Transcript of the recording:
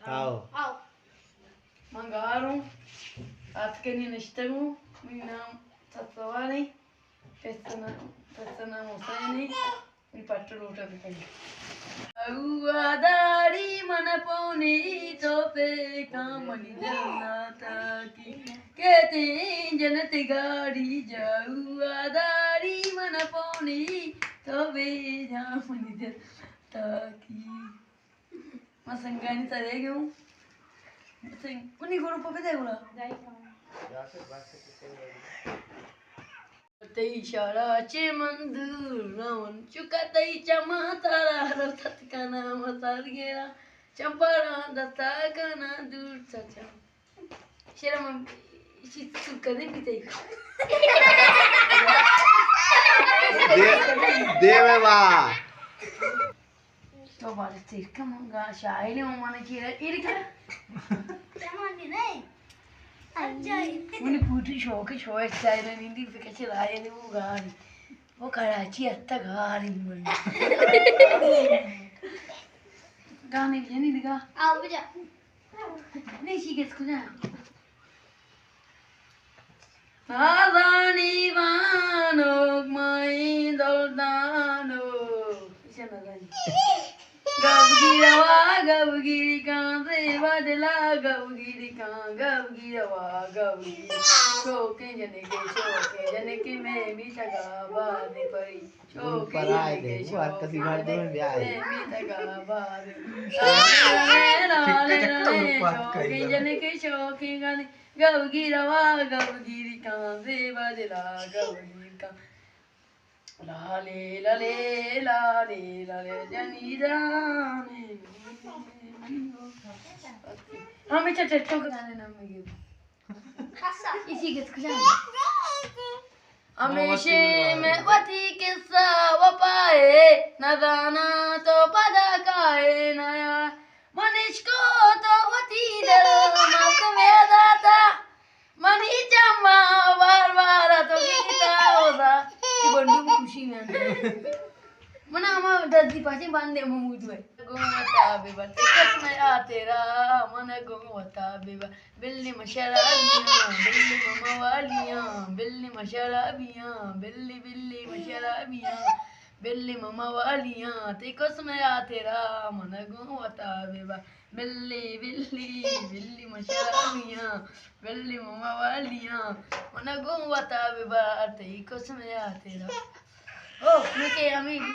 Ao. Man Garon, Atkeni Nishtagu, Minam Tatawani, Pestana Hussain, we patrolota became. Aguadari Manaponi, Tope, Kamani Janataki, getting Janatigari, Jauadari Manaponi, Tope, Jamani Taki. Masangani Taregu. Kuni guru pa pede gula. Tei shara che mandur raun chuka tei chama tara ratat kana masar gera champara data kana dur chacha. Shera mam isi suka de pitei. Deve va. तो बात ठीक है मंगा शायरी ओमाने की है इरका चमानी नहीं मुझे पूरी शौक है शौक शायरी निंदी पे कैसे लाए ने वो गाड़ी वो कराची अत्ता गाड़ी मुझे गाने भी नहीं दिखा आओ बेटा नहीं सीखे इसको ना नादानी वानो माई दौलतानो इसे नादानी Gabgiri kan se badla gabgiri wa gabgiri shoke jane ke me bhi taga baad pari shoke jane ke shoke me taga baad shoke jane ke shoke gane gabgiri kan se badla gabgiri kan Lale jani jane हमें चटचटों के गाने नाम में गिर इसी के जाने हमेशा में वती किस्सा वपाए न दाना तो पदा काए नया मनीष को तो वती दल मत में दाता मनी चम्मा बार तो गीता होता ये बंदू खुशी में मना हम दर्दी पाचे बांधे ममूद में गोमता बेबा टिकट में आ तेरा मन गोमता बेबा बिल्ली मशराबियां बिल्ली ममा वालियां बिल्ली मशराबियां बिल्ली मशराबियां बिल्ली ममा वालियां टिकट में आ तेरा मन गोमता बेबा बिल्ली मशराबियां बिल्ली ममा वालियां मन गोमता बेबा टिकट में आ तेरा ओ मैं के अमी